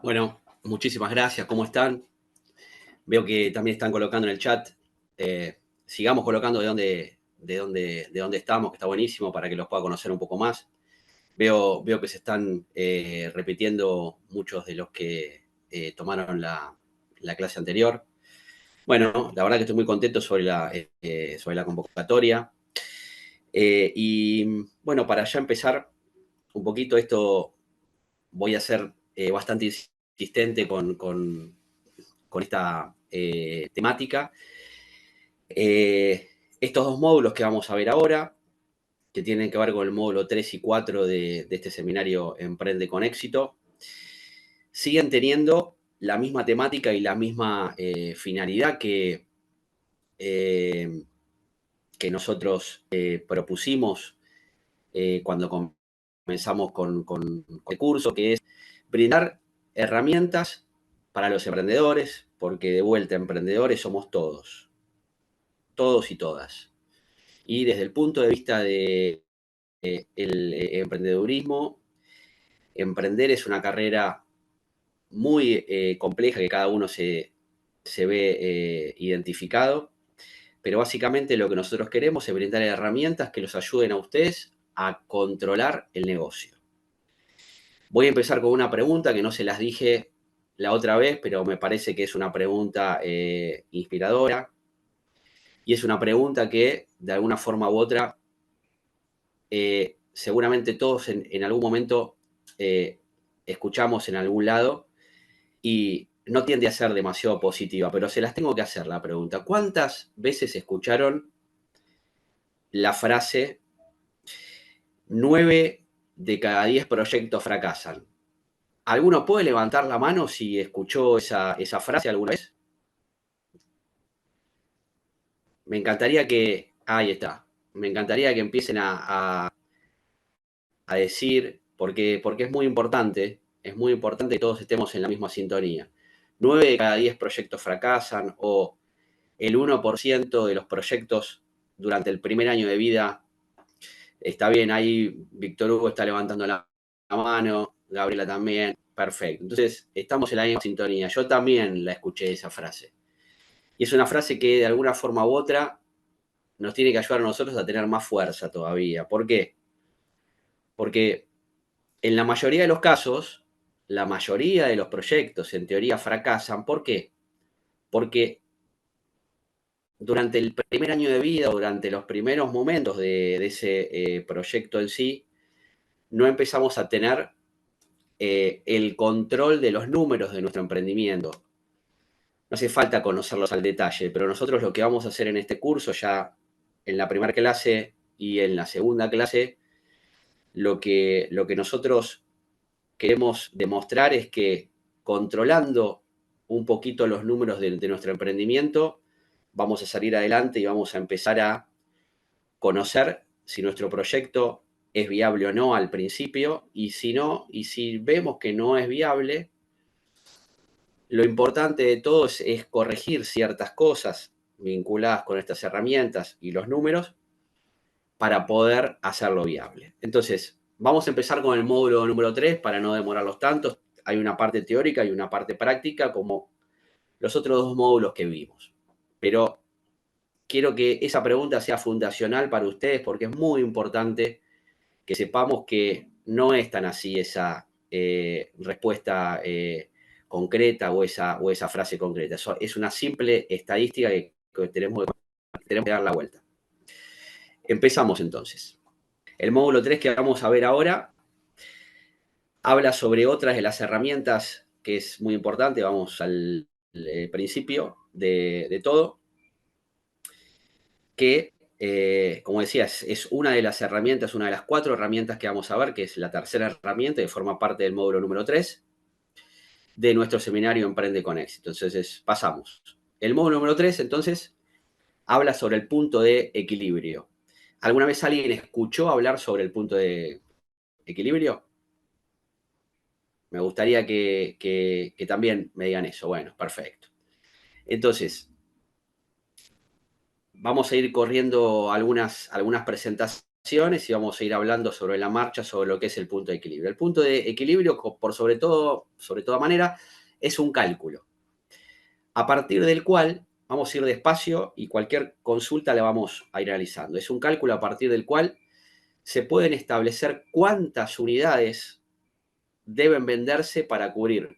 Bueno, muchísimas gracias. ¿Cómo están? Veo que también están colocando en el chat. Sigamos colocando de dónde estamos, que está buenísimo para que los pueda conocer un poco más. Veo que se están repitiendo muchos de los que tomaron la clase anterior. Bueno, la verdad que estoy muy contento sobre la convocatoria. Y bueno, para ya empezar un poquito esto, voy a ser bastante insistente con esta temática. Estos dos módulos que vamos a ver ahora, que tienen que ver con el módulo 3 y 4 de este seminario Emprende con Éxito, siguen teniendo la misma temática y la misma finalidad eh, que nosotros propusimos cuando comenzamos con el curso, que es brindar herramientas para los emprendedores, porque de vuelta, emprendedores somos todos y todas. Y desde el punto de vista del emprendedurismo, emprender es una carrera muy compleja que cada uno se ve identificado, pero básicamente lo que nosotros queremos es brindar herramientas que los ayuden a ustedes a controlar el negocio. Voy a empezar con una pregunta que no se las dije la otra vez, pero me parece que es una pregunta inspiradora y es una pregunta que de alguna forma u otra seguramente todos en algún momento escuchamos en algún lado y no tiende a ser demasiado positiva, pero se las tengo que hacer la pregunta. ¿Cuántas veces escucharon la frase 9 de cada 10 proyectos fracasan? ¿Alguno puede levantar la mano si escuchó esa frase alguna vez? Me encantaría que, ahí está, me encantaría que empiecen a decir, porque es muy importante que todos estemos en la misma sintonía. 9 de cada 10 proyectos fracasan o el 1% de los proyectos durante el primer año de vida. Está bien, ahí Víctor Hugo está levantando la mano, Gabriela también, perfecto. Entonces, estamos en la misma sintonía. Yo también la escuché esa frase. Y es una frase que de alguna forma u otra nos tiene que ayudar a nosotros a tener más fuerza todavía. ¿Por qué? Porque en la mayoría de los casos, la mayoría de los proyectos en teoría fracasan. ¿Por qué? Porque durante el primer año de vida, durante los primeros momentos de ese proyecto en sí, no empezamos a tener el control de los números de nuestro emprendimiento. No hace falta conocerlos al detalle, pero nosotros lo que vamos a hacer en este curso, ya en la primera clase y en la segunda clase, lo que nosotros queremos demostrar es que controlando un poquito los números de nuestro emprendimiento, vamos a salir adelante y vamos a empezar a conocer si nuestro proyecto es viable o no al principio, y si no, y si vemos que no es viable, lo importante de todo es corregir ciertas cosas vinculadas con estas herramientas y los números para poder hacerlo viable. Entonces, vamos a empezar con el módulo número 3 para no demorarlos tanto. Hay una parte teórica y una parte práctica como los otros dos módulos que vimos. Pero quiero que esa pregunta sea fundacional para ustedes porque es muy importante que sepamos que no es tan así esa respuesta concreta o esa frase concreta. Eso es una simple estadística que tenemos que dar la vuelta. Empezamos entonces. El módulo 3 que vamos a ver ahora habla sobre otras de las herramientas que es muy importante. Vamos al principio de todo, que, como decía, es una de las herramientas, una de las 4 herramientas que vamos a ver, que es la tercera herramienta que forma parte del módulo número 3 de nuestro seminario Emprende con Éxito. Entonces, pasamos. El módulo número 3, entonces, habla sobre el punto de equilibrio. ¿Alguna vez alguien escuchó hablar sobre el punto de equilibrio? Me gustaría que también me digan eso. Bueno, perfecto. Entonces, vamos a ir corriendo algunas presentaciones y vamos a ir hablando sobre la marcha, sobre lo que es el punto de equilibrio. El punto de equilibrio, por sobre toda manera, es un cálculo, a partir del cual vamos a ir despacio y cualquier consulta la vamos a ir realizando. Es un cálculo a partir del cual se pueden establecer cuántas unidades deben venderse para cubrir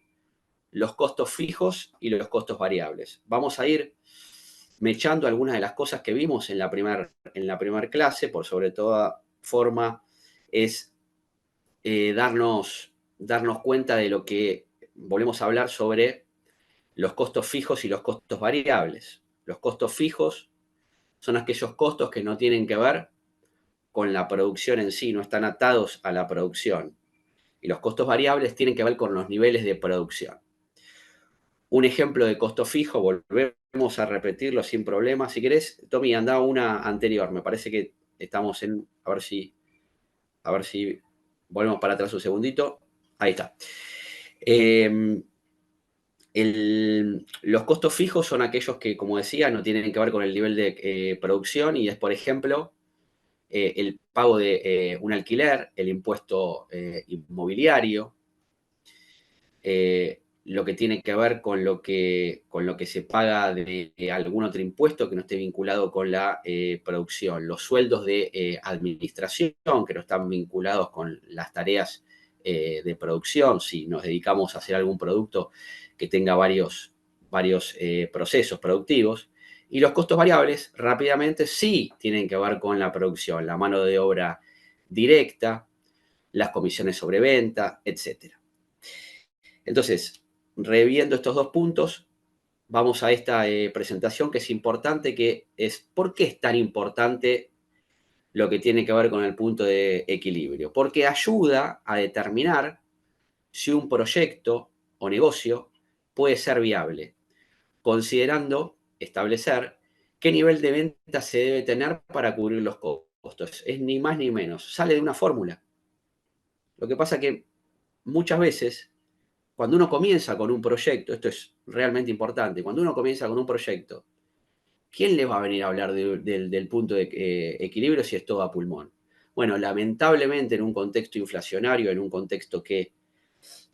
los costos fijos y los costos variables. Vamos a ir mechando algunas de las cosas que vimos en la primer clase, por sobre toda forma, es darnos cuenta de lo que volvemos a hablar sobre los costos fijos y los costos variables. Los costos fijos son aquellos costos que no tienen que ver con la producción en sí, no están atados a la producción. Y los costos variables tienen que ver con los niveles de producción. Un ejemplo de costo fijo, volvemos a repetirlo sin problema. Si querés, Tommy, anda una anterior. Me parece que estamos en... A ver si volvemos para atrás un segundito. Ahí está. Los costos fijos son aquellos que, como decía, no tienen que ver con el nivel de producción y es, por ejemplo, el pago de un alquiler, el impuesto inmobiliario, lo que tiene que ver con lo que se paga de algún otro impuesto que no esté vinculado con la producción, los sueldos de administración que no están vinculados con las tareas de producción, si nos dedicamos a hacer algún producto que tenga varios procesos productivos. Y los costos variables, rápidamente, sí tienen que ver con la producción, la mano de obra directa, las comisiones sobre venta, etc. Entonces, reviendo estos dos puntos, vamos a esta presentación que es importante, que es ¿por qué es tan importante lo que tiene que ver con el punto de equilibrio? Porque ayuda a determinar si un proyecto o negocio puede ser viable, considerando establecer qué nivel de venta se debe tener para cubrir los costos. Es ni más ni menos, sale de una fórmula. Lo que pasa que muchas veces, cuando uno comienza con un proyecto, esto es realmente importante, cuando uno comienza con un proyecto, ¿quién le va a venir a hablar del punto de equilibrio si es todo a pulmón? Bueno, lamentablemente en un contexto inflacionario, en un contexto que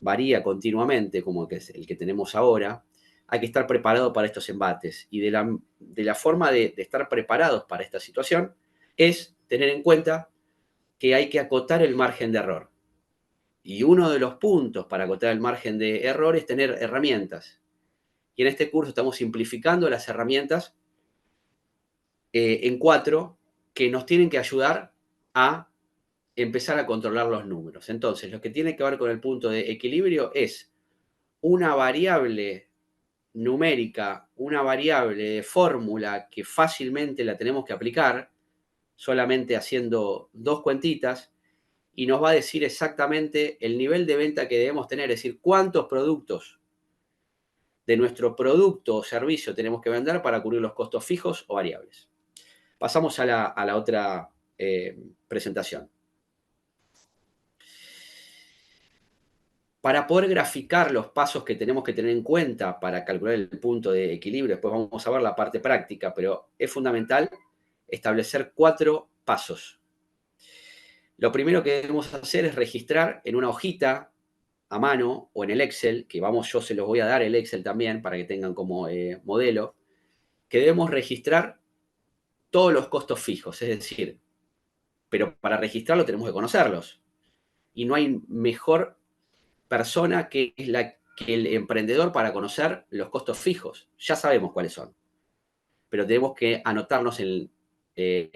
varía continuamente, como que es el que tenemos ahora, hay que estar preparado para estos embates. Y de la forma de estar preparados para esta situación es tener en cuenta que hay que acotar el margen de error. Y uno de los puntos para acotar el margen de error es tener herramientas. Y en este curso estamos simplificando las herramientas en 4 que nos tienen que ayudar a empezar a controlar los números. Entonces, lo que tiene que ver con el punto de equilibrio es una variable numérica, una variable de fórmula que fácilmente la tenemos que aplicar, solamente haciendo 2 cuentitas, y nos va a decir exactamente el nivel de venta que debemos tener, es decir, cuántos productos de nuestro producto o servicio tenemos que vender para cubrir los costos fijos o variables. Pasamos a la otra presentación. Para poder graficar los pasos que tenemos que tener en cuenta para calcular el punto de equilibrio, después vamos a ver la parte práctica, pero es fundamental establecer 4 pasos. Lo primero que debemos hacer es registrar en una hojita a mano o en el Excel, que yo se los voy a dar el Excel también para que tengan como modelo, que debemos registrar todos los costos fijos, es decir, pero para registrarlo tenemos que conocerlos. Y no hay mejor persona que el emprendedor para conocer los costos fijos. Ya sabemos cuáles son, pero tenemos que anotarnos en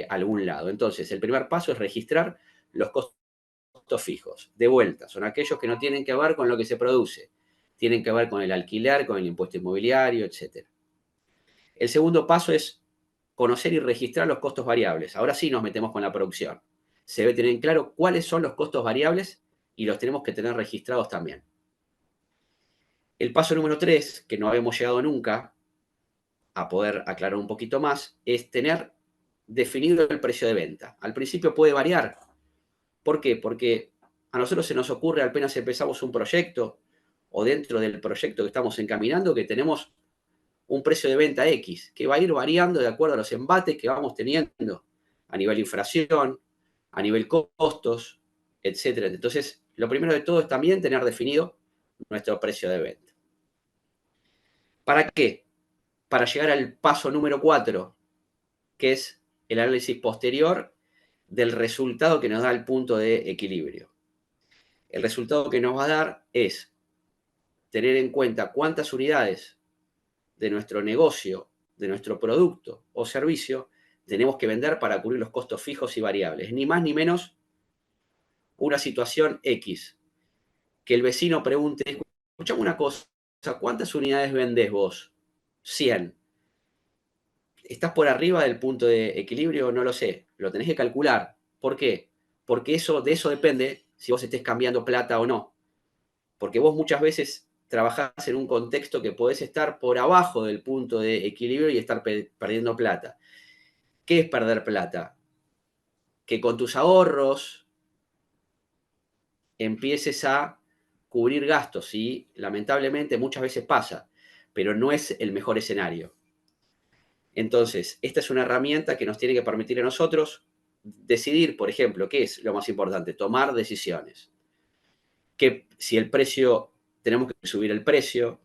algún lado. Entonces, el primer paso es registrar los costos fijos. De vuelta, son aquellos que no tienen que ver con lo que se produce. Tienen que ver con el alquiler, con el impuesto inmobiliario, etc. El segundo paso es conocer y registrar los costos variables. Ahora sí nos metemos con la producción. Se debe tener en claro cuáles son los costos variables y los tenemos que tener registrados también. El paso número 3, que no habíamos llegado nunca a poder aclarar un poquito más, es tener definido el precio de venta. Al principio puede variar. ¿Por qué? Porque a nosotros se nos ocurre apenas empezamos un proyecto o dentro del proyecto que estamos encaminando que tenemos un precio de venta X, que va a ir variando de acuerdo a los embates que vamos teniendo a nivel inflación, a nivel costos, etcétera. Entonces, lo primero de todo es también tener definido nuestro precio de venta. ¿Para qué? Para llegar al paso número 4, que es el análisis posterior del resultado que nos da el punto de equilibrio. El resultado que nos va a dar es tener en cuenta cuántas unidades de nuestro negocio, de nuestro producto o servicio tenemos que vender para cubrir los costos fijos y variables. Ni más ni menos una situación X. Que el vecino pregunte, escuchame una cosa, ¿cuántas unidades vendés vos? 100. ¿Estás por arriba del punto de equilibrio? No lo sé. Lo tenés que calcular. ¿Por qué? Porque de eso depende si vos estés cambiando plata o no. Porque vos muchas veces trabajás en un contexto que podés estar por abajo del punto de equilibrio y estar perdiendo plata. ¿Qué es perder plata? Que con tus ahorros empieces a cubrir gastos y lamentablemente muchas veces pasa, pero no es el mejor escenario. Entonces, esta es una herramienta que nos tiene que permitir a nosotros decidir, por ejemplo, qué es lo más importante, tomar decisiones. Que si el precio, tenemos que subir el precio,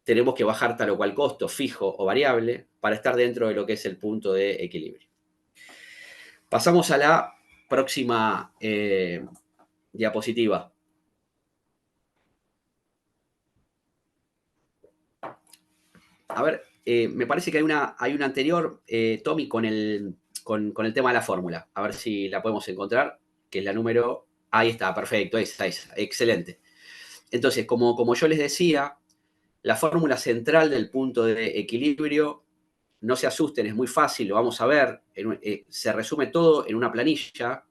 tenemos que bajar tal o cual costo, fijo o variable, para estar dentro de lo que es el punto de equilibrio. Pasamos a la próxima diapositiva. A ver, me parece que hay una anterior, Tommy, con el tema de la fórmula. A ver si la podemos encontrar, que es la número... Ahí está, perfecto, esa, excelente. Entonces, como yo les decía, la fórmula central del punto de equilibrio, no se asusten, es muy fácil, lo vamos a ver, se resume todo en una planilla,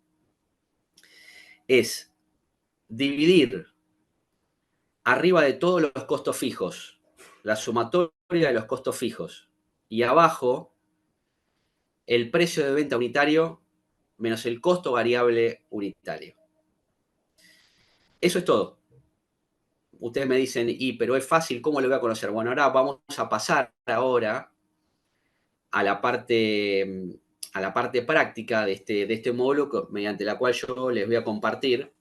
es dividir arriba de todos los costos fijos, la sumatoria de los costos fijos, y abajo el precio de venta unitario menos el costo variable unitario. Eso es todo. Ustedes me dicen, pero es fácil, ¿cómo lo voy a conocer? Bueno, ahora vamos a pasar ahora a la parte práctica de este módulo, mediante la cual yo les voy a compartir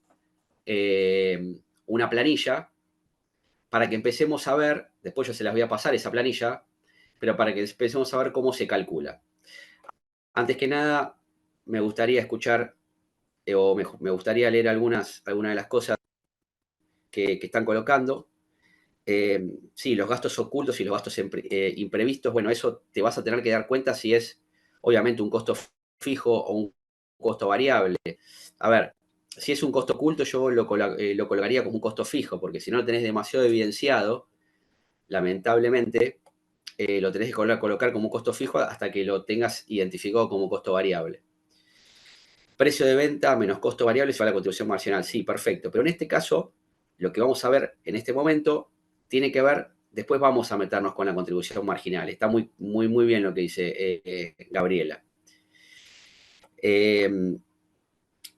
una planilla para que empecemos a ver, después yo se las voy a pasar esa planilla, pero para que empecemos a ver cómo se calcula. Antes que nada, me gustaría escuchar o me gustaría leer algunas de las cosas que están colocando. Sí, los gastos ocultos y los gastos imprevistos, bueno, eso te vas a tener que dar cuenta si es obviamente un costo fijo o un costo variable. A ver, si es un costo oculto, yo lo colocaría como un costo fijo, porque si no lo tenés demasiado evidenciado, lamentablemente lo tenés que colocar como un costo fijo hasta que lo tengas identificado como costo variable. Precio de venta menos costo variable se va a la contribución marginal. Sí, perfecto. Pero en este caso, lo que vamos a ver en este momento tiene que ver, después vamos a meternos con la contribución marginal. Está muy, muy, muy bien lo que dice Gabriela.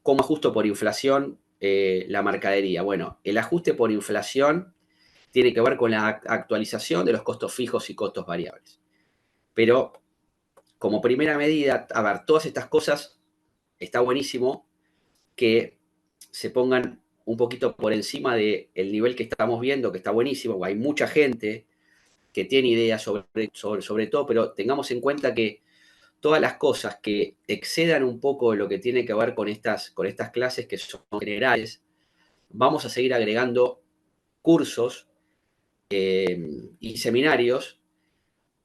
¿Cómo ajusto por inflación la mercadería? Bueno, el ajuste por inflación tiene que ver con la actualización de los costos fijos y costos variables. Pero como primera medida, a ver, todas estas cosas, está buenísimo que se pongan un poquito por encima del nivel que estamos viendo, que está buenísimo. Hay mucha gente que tiene ideas sobre todo, pero tengamos en cuenta que todas las cosas que excedan un poco lo que tiene que ver con estas clases que son generales, vamos a seguir agregando cursos y seminarios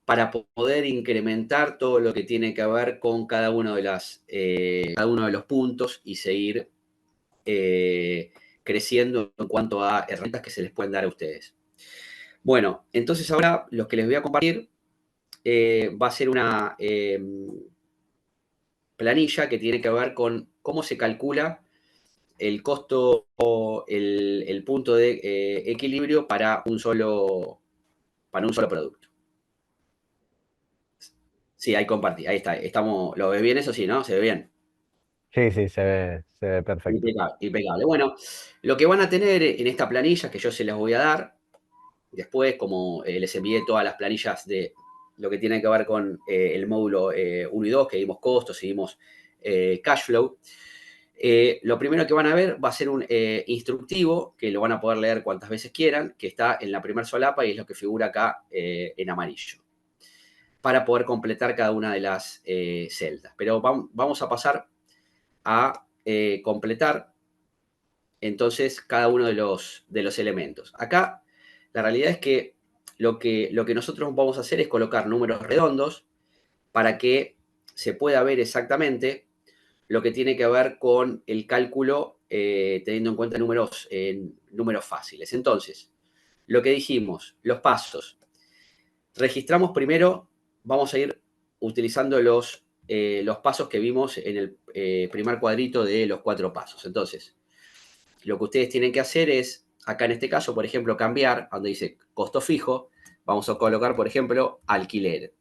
para poder incrementar todo lo que tiene que ver con cada uno de los puntos y seguir creciendo en cuanto a herramientas que se les pueden dar a ustedes. Bueno, entonces ahora lo que les voy a compartir va a ser una planilla que tiene que ver con cómo se calcula el costo o el punto de equilibrio para un solo producto. Sí, ahí compartí, ahí está. ¿Lo ves bien eso? Sí, ¿no? ¿Se ve bien? Sí, sí, se ve perfecto. Impecable, impecable. Bueno, lo que van a tener en esta planilla, que yo se las voy a dar, después, como les envié todas las planillas de lo que tiene que ver con el módulo 1 y 2, que vimos costos y vimos cash flow, Lo primero que van a ver va a ser un instructivo, que lo van a poder leer cuantas veces quieran, que está en la primera solapa y es lo que figura acá en amarillo, para poder completar cada una de las celdas. Pero vamos a pasar a completar entonces cada uno de los elementos. Acá la realidad es que lo que nosotros vamos a hacer es colocar números redondos para que se pueda ver exactamente lo que tiene que ver con el cálculo teniendo en cuenta números fáciles. Entonces, lo que dijimos, los pasos. Registramos primero, vamos a ir utilizando los pasos que vimos en el primer cuadrito de los 4 pasos. Entonces, lo que ustedes tienen que hacer es, acá en este caso, por ejemplo, cambiar, donde dice costo fijo, vamos a colocar, por ejemplo, alquiler.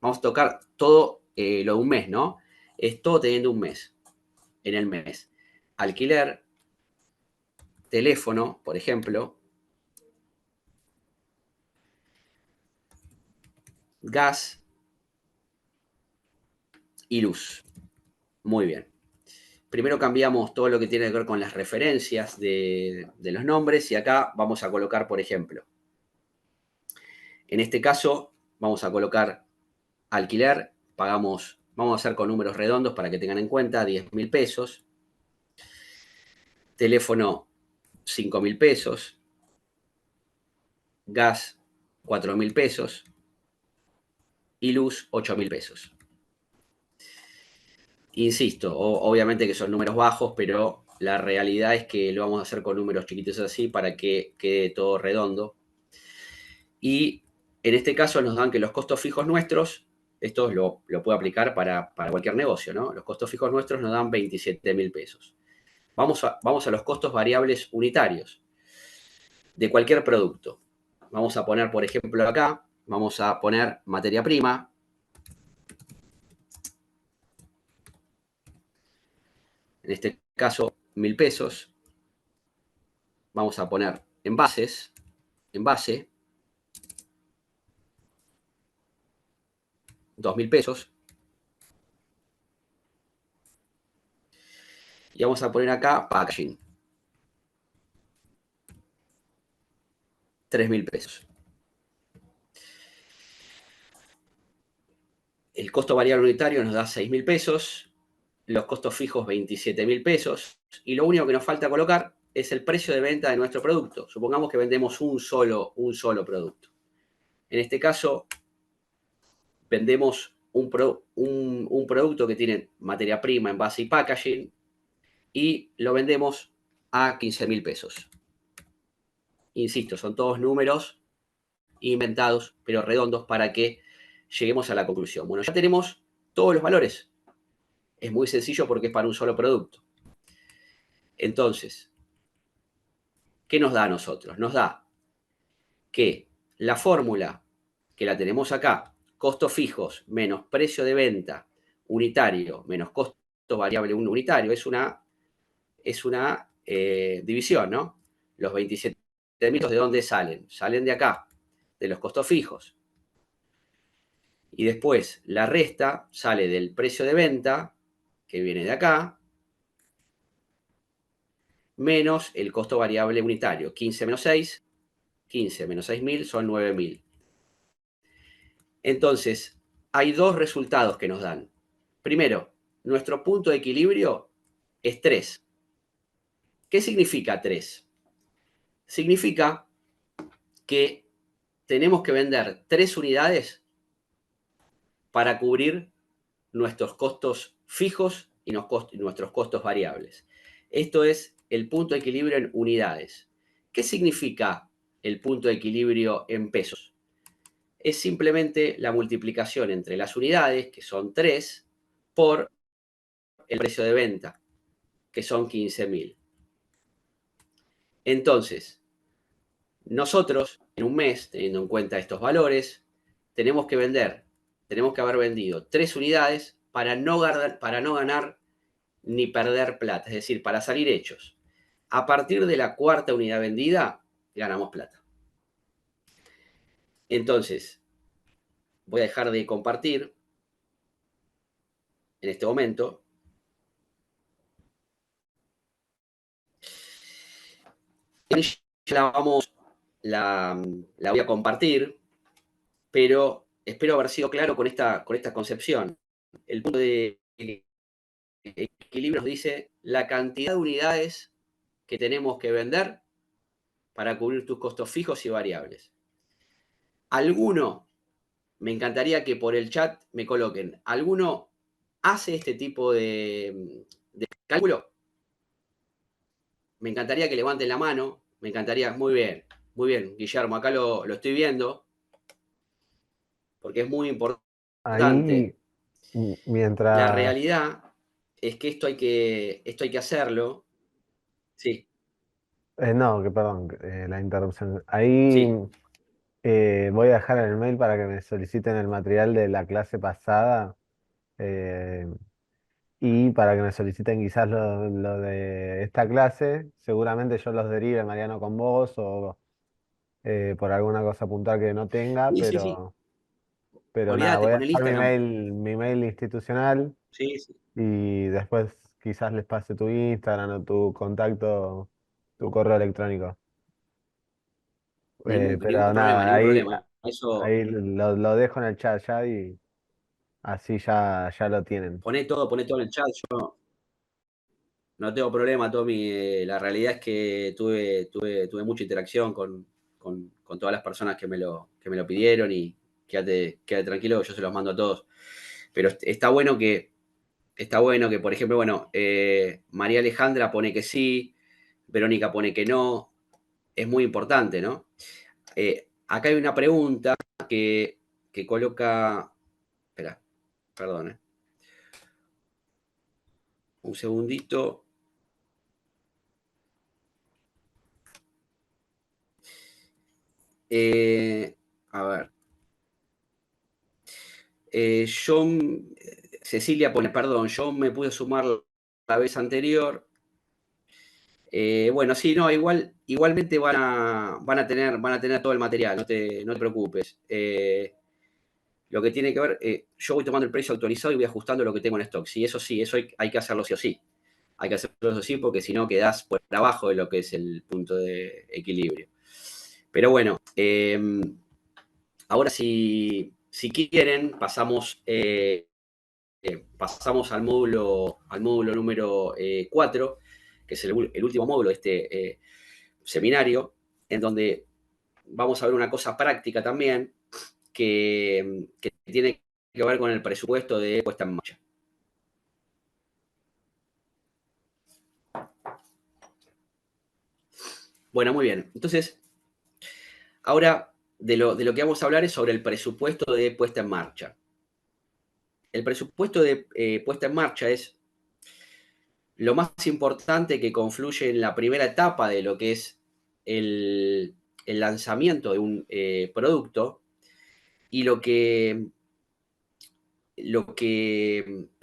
Vamos a tocar todo lo de un mes, ¿no? Es todo teniendo un mes, en el mes. Alquiler, teléfono, por ejemplo, gas y luz. Muy bien. Primero cambiamos todo lo que tiene que ver con las referencias de los nombres y acá vamos a colocar, por ejemplo, en este caso vamos a colocar alquiler, pagamos, vamos a hacer con números redondos para que tengan en cuenta, 10.000 pesos. Teléfono, 5.000 pesos. Gas, 4.000 pesos. Y luz, 8.000 pesos. Insisto, obviamente que son números bajos, pero la realidad es que lo vamos a hacer con números chiquitos así para que quede todo redondo. Y en este caso nos dan que los costos fijos nuestros, esto lo puedo aplicar para cualquier negocio, ¿no? Los costos fijos nuestros nos dan 27.000 pesos. Vamos a los costos variables unitarios de cualquier producto. Vamos a poner, por ejemplo, acá, vamos a poner materia prima. En este caso, 1.000 pesos. Vamos a poner envase, 2.000 pesos. Y vamos a poner acá packaging, 3.000 pesos. El costo variable unitario nos da 6.000 pesos, los costos fijos 27.000 pesos, y lo único que nos falta colocar es el precio de venta de nuestro producto. Supongamos que vendemos un solo producto. En este caso, vendemos un producto que tiene materia prima, envase y packaging, y lo vendemos a 15.000 pesos. Insisto, son todos números inventados, pero redondos, para que lleguemos a la conclusión. Bueno, ya tenemos todos los valores. Es muy sencillo porque es para un solo producto. Entonces, ¿qué nos da a nosotros? Nos da que la fórmula, que la tenemos acá, costos fijos menos precio de venta unitario menos costo variable unitario, es una división, ¿no? Los 27.000, ¿de dónde salen? Salen de acá, de los costos fijos. Y después la resta sale del precio de venta, que viene de acá, menos el costo variable unitario. 15 menos 6, 15 menos 6.000 son 9.000. Entonces, hay dos resultados que nos dan. Primero, nuestro punto de equilibrio es 3. ¿Qué significa 3? Significa que tenemos que vender 3 unidades para cubrir nuestros costos fijos y nuestros costos variables. Esto es el punto de equilibrio en unidades. ¿Qué significa el punto de equilibrio en pesos? Es simplemente la multiplicación entre las unidades, que son 3, por el precio de venta, que son 15.000. Entonces, nosotros, en un mes, teniendo en cuenta estos valores, tenemos que haber vendido 3 unidades para no ganar ni perder plata, es decir, para salir hechos. A partir de la cuarta unidad vendida, ganamos plata. Entonces, voy a dejar de compartir en este momento. la voy a compartir, pero espero haber sido claro con esta concepción. El punto de equilibrio nos dice la cantidad de unidades que tenemos que vender para cubrir tus costos fijos y variables. ¿Alguno, me encantaría que por el chat me coloquen, alguno hace este tipo de cálculo? Me encantaría que levanten la mano, me encantaría, muy bien, Guillermo, acá lo estoy viendo, porque es muy importante. Ahí, La mientras, realidad es que esto hay que hacerlo. Sí, no, que perdón, la interrupción. Ahí sí, voy a dejar el mail para que me soliciten el material de la clase pasada. eh, Y para que me soliciten quizás lo de esta clase, seguramente yo los derive, Mariano, con vos o por alguna cosa puntual que no tenga, sí, sí, sí. pero nada, Olvídate voy a con el dejar Instagram. mi mail institucional Sí, sí. y después quizás les pase tu Instagram o tu contacto, tu correo electrónico. Pero nada, Ningún problema. Eso, ahí lo dejo en el chat ya y así ya lo tienen. poné todo en el chat. Yo no tengo problema, Tommy. La realidad es que tuve mucha interacción con todas las personas que me lo pidieron y quédate tranquilo, yo se los mando a todos. Pero está bueno que, por ejemplo, bueno, María Alejandra pone que sí, Verónica pone que no. Es muy importante, ¿no? Acá hay una pregunta que coloca. Espera, perdón, un segundito. Eh, a ver. Yo, Cecilia pone, perdón, yo me pude sumar la vez anterior. Bueno, sí, no, igualmente van a tener todo el material, no te preocupes. Lo que tiene que ver, yo voy tomando el precio actualizado y voy ajustando lo que tengo en stock. Sí, eso hay que hacerlo sí o sí. Hay que hacerlo sí o sí porque si no quedás por abajo de lo que es el punto de equilibrio. Pero bueno, ahora si quieren, pasamos al módulo número 4, que es el último módulo de este seminario, en donde vamos a ver una cosa práctica también que tiene que ver con el presupuesto de puesta en marcha. Bueno, muy bien. Entonces, ahora de lo que vamos a hablar es sobre el presupuesto de puesta en marcha. El presupuesto de puesta en marcha es lo más importante que confluye en la primera etapa de lo que es el lanzamiento de un producto y por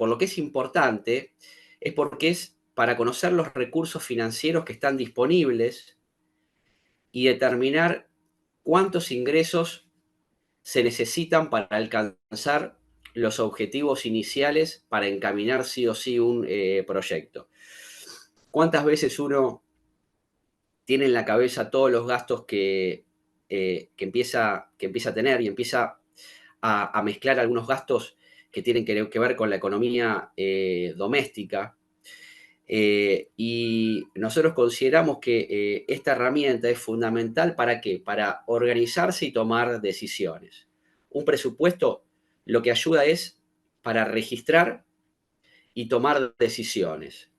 lo que es importante es porque es para conocer los recursos financieros que están disponibles y determinar cuántos ingresos se necesitan para alcanzar los objetivos iniciales para encaminar sí o sí un proyecto. ¿Cuántas veces uno tiene en la cabeza todos los gastos que empieza a tener y empieza a mezclar algunos gastos que tienen que ver con la economía doméstica? Y nosotros consideramos que esta herramienta es fundamental ¿para qué? Para organizarse y tomar decisiones. Un presupuesto lo que ayuda es para registrar y tomar decisiones.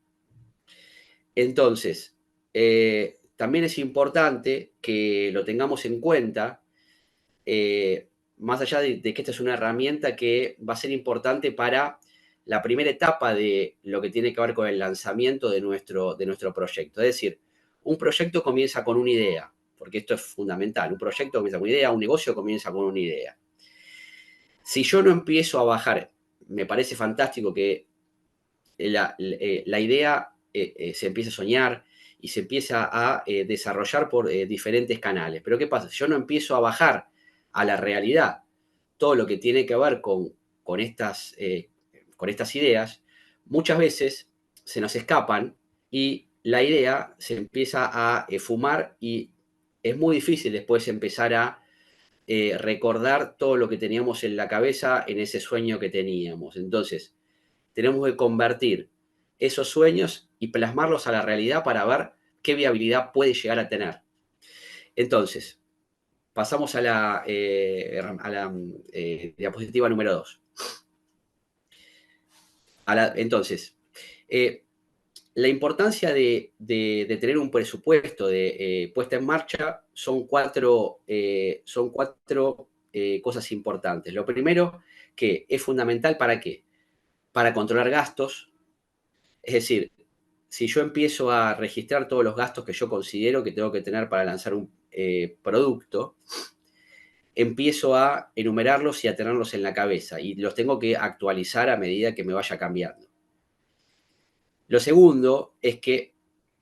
Entonces, también es importante que lo tengamos en cuenta, más allá de que esta es una herramienta que va a ser importante para la primera etapa de lo que tiene que ver con el lanzamiento de nuestro proyecto. Es decir, un proyecto comienza con una idea, porque esto es fundamental. Un proyecto comienza con una idea, un negocio comienza con una idea. Si yo no empiezo a bajar, me parece fantástico que la idea se empieza a soñar y se empieza a desarrollar por diferentes canales. Pero ¿qué pasa? Si yo no empiezo a bajar a la realidad todo lo que tiene que ver con estas ideas, muchas veces se nos escapan y la idea se empieza a fumar y es muy difícil después empezar a recordar todo lo que teníamos en la cabeza en ese sueño que teníamos. Entonces, tenemos que convertir esos sueños y plasmarlos a la realidad para ver qué viabilidad puede llegar a tener. Entonces, pasamos a la diapositiva número 2. Entonces, la importancia de tener un presupuesto de puesta en marcha son cuatro cosas importantes. Lo primero, que es fundamental, ¿para qué? Para controlar gastos. Es decir, si yo empiezo a registrar todos los gastos que yo considero que tengo que tener para lanzar un producto, empiezo a enumerarlos y a tenerlos en la cabeza y los tengo que actualizar a medida que me vaya cambiando. Lo segundo es que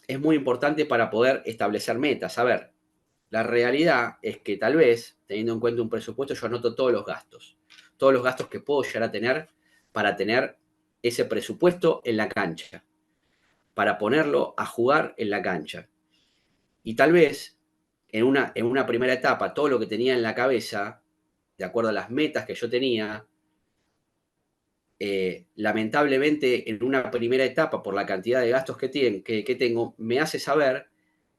es muy importante para poder establecer metas. A ver, la realidad es que tal vez, teniendo en cuenta un presupuesto, yo anoto todos los gastos que puedo llegar a tener para tener ese presupuesto en la cancha, para ponerlo a jugar en la cancha. Y tal vez, en una primera etapa, todo lo que tenía en la cabeza, de acuerdo a las metas que yo tenía, lamentablemente en una primera etapa, por la cantidad de gastos que tengo, me hace saber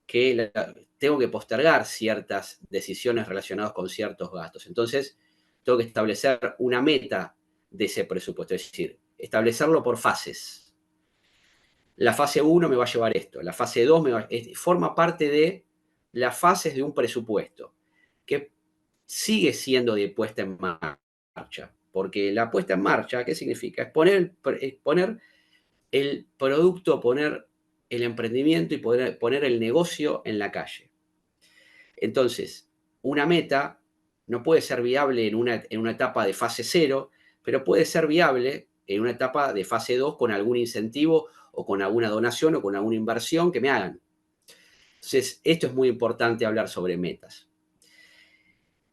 que tengo que postergar ciertas decisiones relacionadas con ciertos gastos. Entonces, tengo que establecer una meta de ese presupuesto, es decir, establecerlo por fases. La fase 1 me va a llevar esto, la fase 2 forma parte de las fases de un presupuesto, que sigue siendo de puesta en marcha. Porque la puesta en marcha, ¿qué significa? Es poner el producto, poner el emprendimiento y poner el negocio en la calle. Entonces, una meta no puede ser viable en una etapa de fase 0, pero puede ser viable en una etapa de fase 2 con algún incentivo o con alguna donación o con alguna inversión que me hagan. Entonces, esto es muy importante hablar sobre metas.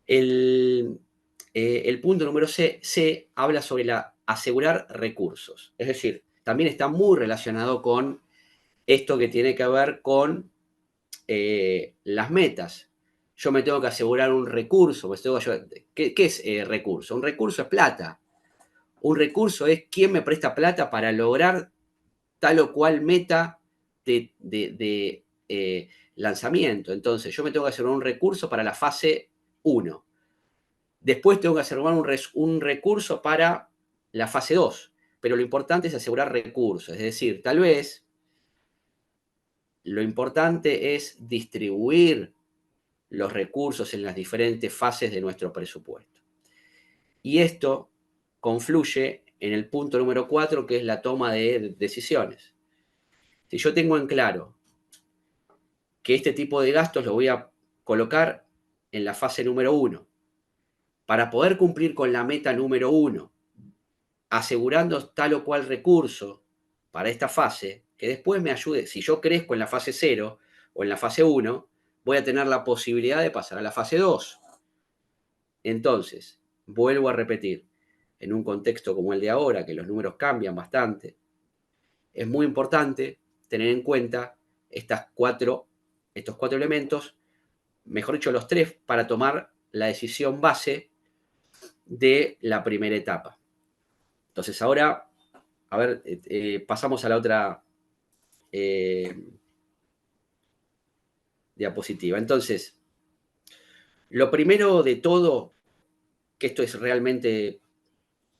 El punto número C habla sobre asegurar recursos. Es decir, también está muy relacionado con esto que tiene que ver con las metas. Yo me tengo que asegurar un recurso. ¿Qué es recurso? Un recurso es plata. Un recurso es quién me presta plata para lograr tal o cual meta de lanzamiento. Entonces, yo me tengo que asegurar un recurso para la fase 1. Después tengo que asegurar un recurso para la fase 2. Pero lo importante es asegurar recursos. Es decir, tal vez lo importante es distribuir los recursos en las diferentes fases de nuestro presupuesto. Y esto confluye en el punto número 4, que es la toma de decisiones. Si yo tengo en claro que este tipo de gastos lo voy a colocar en la fase número 1, para poder cumplir con la meta número 1, asegurando tal o cual recurso para esta fase, que después me ayude, si yo crezco en la fase 0 o en la fase 1, voy a tener la posibilidad de pasar a la fase 2. Entonces, vuelvo a repetir, en un contexto como el de ahora, que los números cambian bastante, es muy importante tener en cuenta estos cuatro elementos, mejor dicho, los 3, para tomar la decisión base de la primera etapa. Entonces, ahora, a ver, pasamos a la otra diapositiva. Entonces, lo primero de todo, que esto es realmente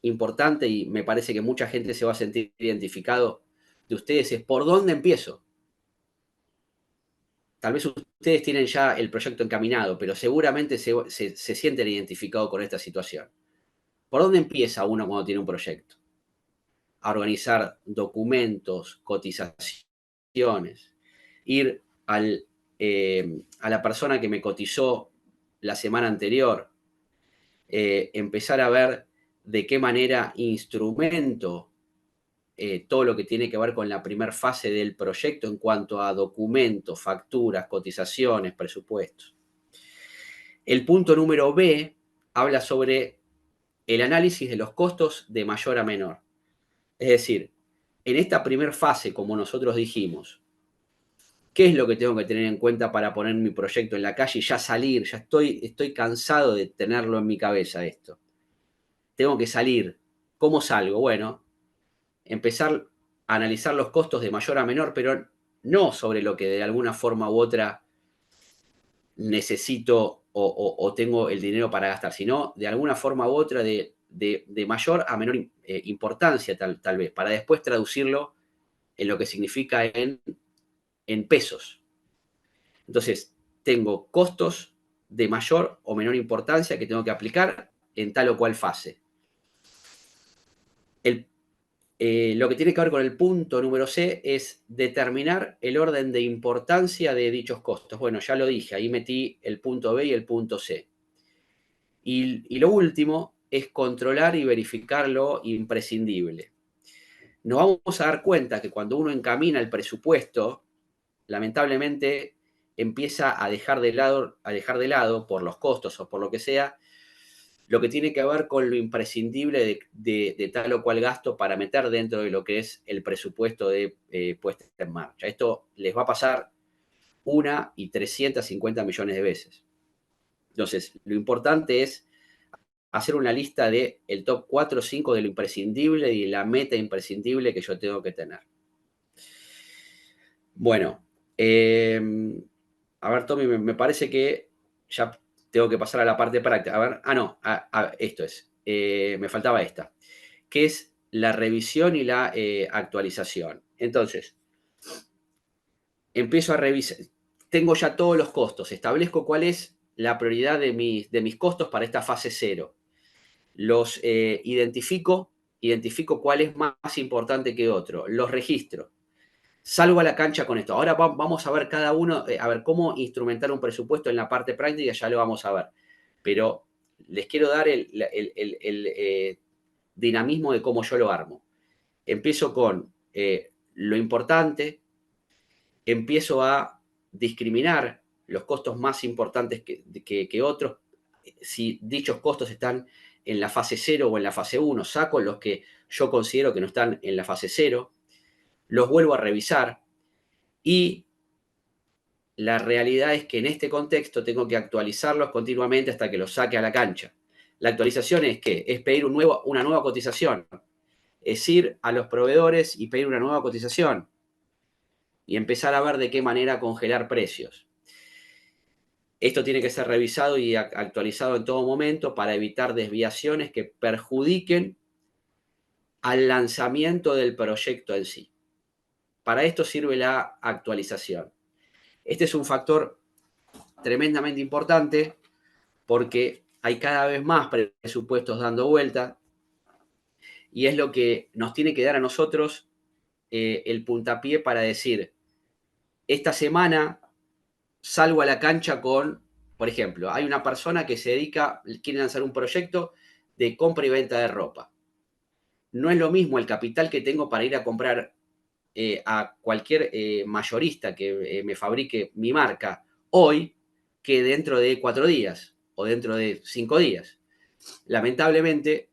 importante y me parece que mucha gente se va a sentir identificado de ustedes, es por dónde empiezo. Tal vez ustedes tienen ya el proyecto encaminado, pero seguramente se sienten identificados con esta situación. ¿Por dónde empieza uno cuando tiene un proyecto? A organizar documentos, cotizaciones, ir a la persona que me cotizó la semana anterior, empezar a ver de qué manera instrumento todo lo que tiene que ver con la primera fase del proyecto en cuanto a documentos, facturas, cotizaciones, presupuestos. El punto número B habla sobre el análisis de los costos de mayor a menor. Es decir, en esta primera fase, como nosotros dijimos, ¿Qué es lo que tengo que tener en cuenta para poner mi proyecto en la calle y ya salir? Ya estoy cansado de tenerlo en mi cabeza esto. Tengo que salir. ¿Cómo salgo? Bueno, empezar a analizar los costos de mayor a menor, pero no sobre lo que de alguna forma u otra necesito o tengo el dinero para gastar, sino de alguna forma u otra de mayor a menor importancia tal vez, para después traducirlo en lo que significa en pesos. Entonces, tengo costos de mayor o menor importancia que tengo que aplicar en tal o cual fase. Lo que tiene que ver con el punto número C es determinar el orden de importancia de dichos costos. Bueno, ya lo dije, ahí metí el punto B y el punto C. Y lo último es controlar y verificar lo imprescindible. Nos vamos a dar cuenta que cuando uno encamina el presupuesto, lamentablemente empieza a dejar de lado por los costos o por lo que sea, lo que tiene que ver con lo imprescindible de tal o cual gasto para meter dentro de lo que es el presupuesto de puesta en marcha. Esto les va a pasar 350 millones de veces. Entonces, lo importante es hacer una lista de el top 4 o 5 de lo imprescindible y la meta imprescindible que yo tengo que tener. Bueno, a ver, Tommy, me parece que ya tengo que pasar a la parte práctica. A ver, no, esto es, me faltaba esta, que es la revisión y la actualización. Entonces, empiezo a revisar, tengo ya todos los costos, establezco cuál es la prioridad de mis costos para esta fase 0. Los identifico cuál es más importante que otro, los registro. Salgo a la cancha con esto. Ahora vamos a ver cada uno, a ver cómo instrumentar un presupuesto en la parte práctica, ya lo vamos a ver. Pero les quiero dar el dinamismo de cómo yo lo armo. Empiezo con lo importante, empiezo a discriminar los costos más importantes que otros. Si dichos costos están en la fase 0 o en la fase 1, saco los que yo considero que no están en la fase 0, los vuelvo a revisar y la realidad es que en este contexto tengo que actualizarlos continuamente hasta que los saque a la cancha. La actualización es ¿qué? Es pedir una nueva cotización. Es ir a los proveedores y pedir una nueva cotización. Y empezar a ver de qué manera congelar precios. Esto tiene que ser revisado y actualizado en todo momento para evitar desviaciones que perjudiquen al lanzamiento del proyecto en sí. Para esto sirve la actualización. Este es un factor tremendamente importante porque hay cada vez más presupuestos dando vuelta y es lo que nos tiene que dar a nosotros el puntapié para decir, esta semana salgo a la cancha con, por ejemplo, hay una persona que se dedica, quiere lanzar un proyecto de compra y venta de ropa. No es lo mismo el capital que tengo para ir a comprar a cualquier mayorista que me fabrique mi marca hoy que dentro de 4 días o dentro de 5 días. Lamentablemente,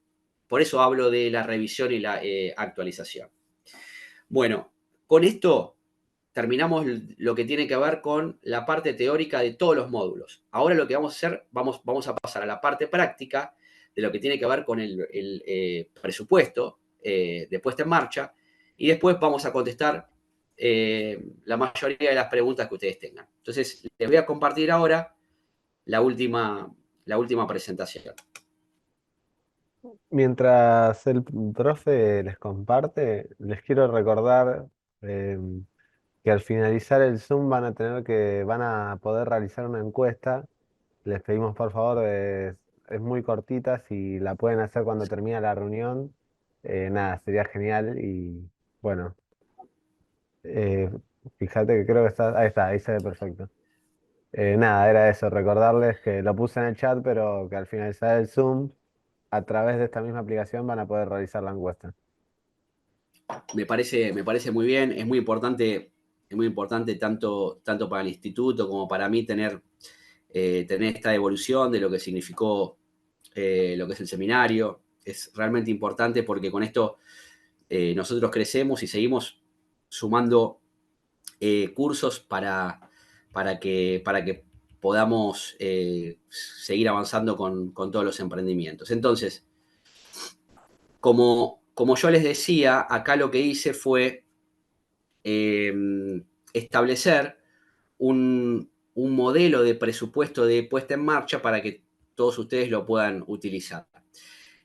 por eso hablo de la revisión y la actualización. Bueno, con esto terminamos lo que tiene que ver con la parte teórica de todos los módulos. Ahora lo que vamos a hacer, vamos a pasar a la parte práctica de lo que tiene que ver con el presupuesto de puesta en marcha y después vamos a contestar la mayoría de las preguntas que ustedes tengan. Entonces, les voy a compartir ahora la última presentación. Mientras el profe les comparte, les quiero recordar eh, que al finalizar el Zoom van a poder realizar una encuesta. Les pedimos por favor, es muy cortita, si la pueden hacer cuando termina la reunión, nada, sería genial. Y bueno, eh, fíjate que creo que ahí está, ahí se ve perfecto. Nada, era eso, recordarles que lo puse en el chat, pero que al finalizar el Zoom, a través de esta misma aplicación van a poder realizar la encuesta. Me parece muy bien, es muy importante tanto para el instituto como para mí tener esta evolución de lo que significó lo que es el seminario. Es realmente importante porque con esto nosotros crecemos y seguimos sumando cursos para que podamos seguir avanzando con todos los emprendimientos. Entonces, como yo les decía, acá lo que hice fue establecer un modelo de presupuesto de puesta en marcha para que todos ustedes lo puedan utilizar.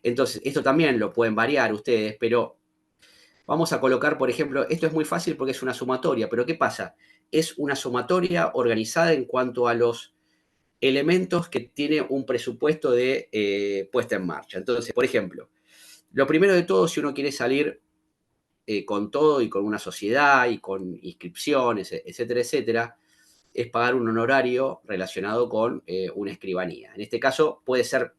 Entonces, esto también lo pueden variar ustedes, pero vamos a colocar, por ejemplo, esto es muy fácil porque es una sumatoria, pero ¿qué pasa? Es una sumatoria organizada en cuanto a los elementos que tiene un presupuesto de puesta en marcha. Entonces, por ejemplo, lo primero de todo, si uno quiere salir con todo y con una sociedad y con inscripciones, etcétera, etcétera, es pagar un honorario relacionado con una escribanía. En este caso puede ser,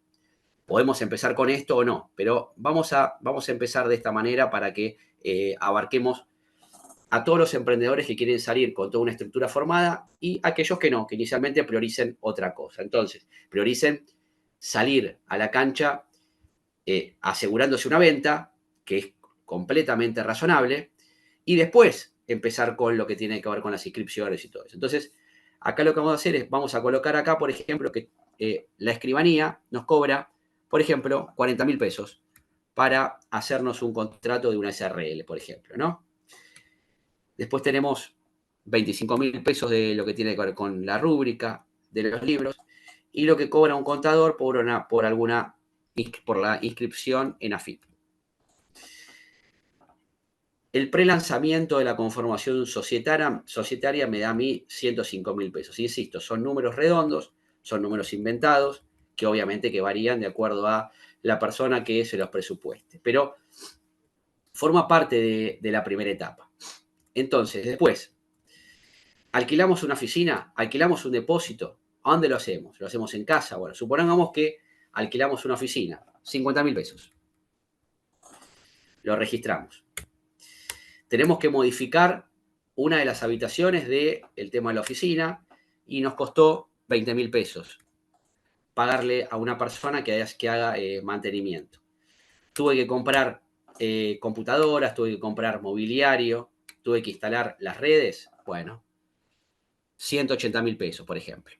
podemos empezar con esto o no, pero vamos a empezar de esta manera para que abarquemos a todos los emprendedores que quieren salir con toda una estructura formada y aquellos que no, que inicialmente prioricen otra cosa. Entonces, prioricen salir a la cancha asegurándose una venta, que es completamente razonable, y después empezar con lo que tiene que ver con las inscripciones y todo eso. Entonces, acá lo que vamos a hacer es, vamos a colocar acá, por ejemplo, que la escribanía nos cobra, por ejemplo, 40.000 pesos para hacernos un contrato de una SRL, por ejemplo, ¿no? Después tenemos 25.000 pesos de lo que tiene que ver con la rúbrica de los libros y lo que cobra un contador por la inscripción en AFIP. El prelanzamiento de la conformación societaria me da a mí 105.000 pesos. Insisto, son números redondos, son números inventados, que obviamente que varían de acuerdo a la persona que se los presupueste. Pero forma parte de la primera etapa. Entonces, después, alquilamos una oficina, alquilamos un depósito. ¿A dónde lo hacemos? ¿Lo hacemos en casa? Bueno, supongamos que alquilamos una oficina, 50.000 pesos. Lo registramos. Tenemos que modificar una de las habitaciones del tema de la oficina y nos costó 20.000 pesos pagarle a una persona que haga mantenimiento. Tuve que comprar computadoras, tuve que comprar mobiliario, tuve que instalar las redes. Bueno, 180.000 pesos, por ejemplo.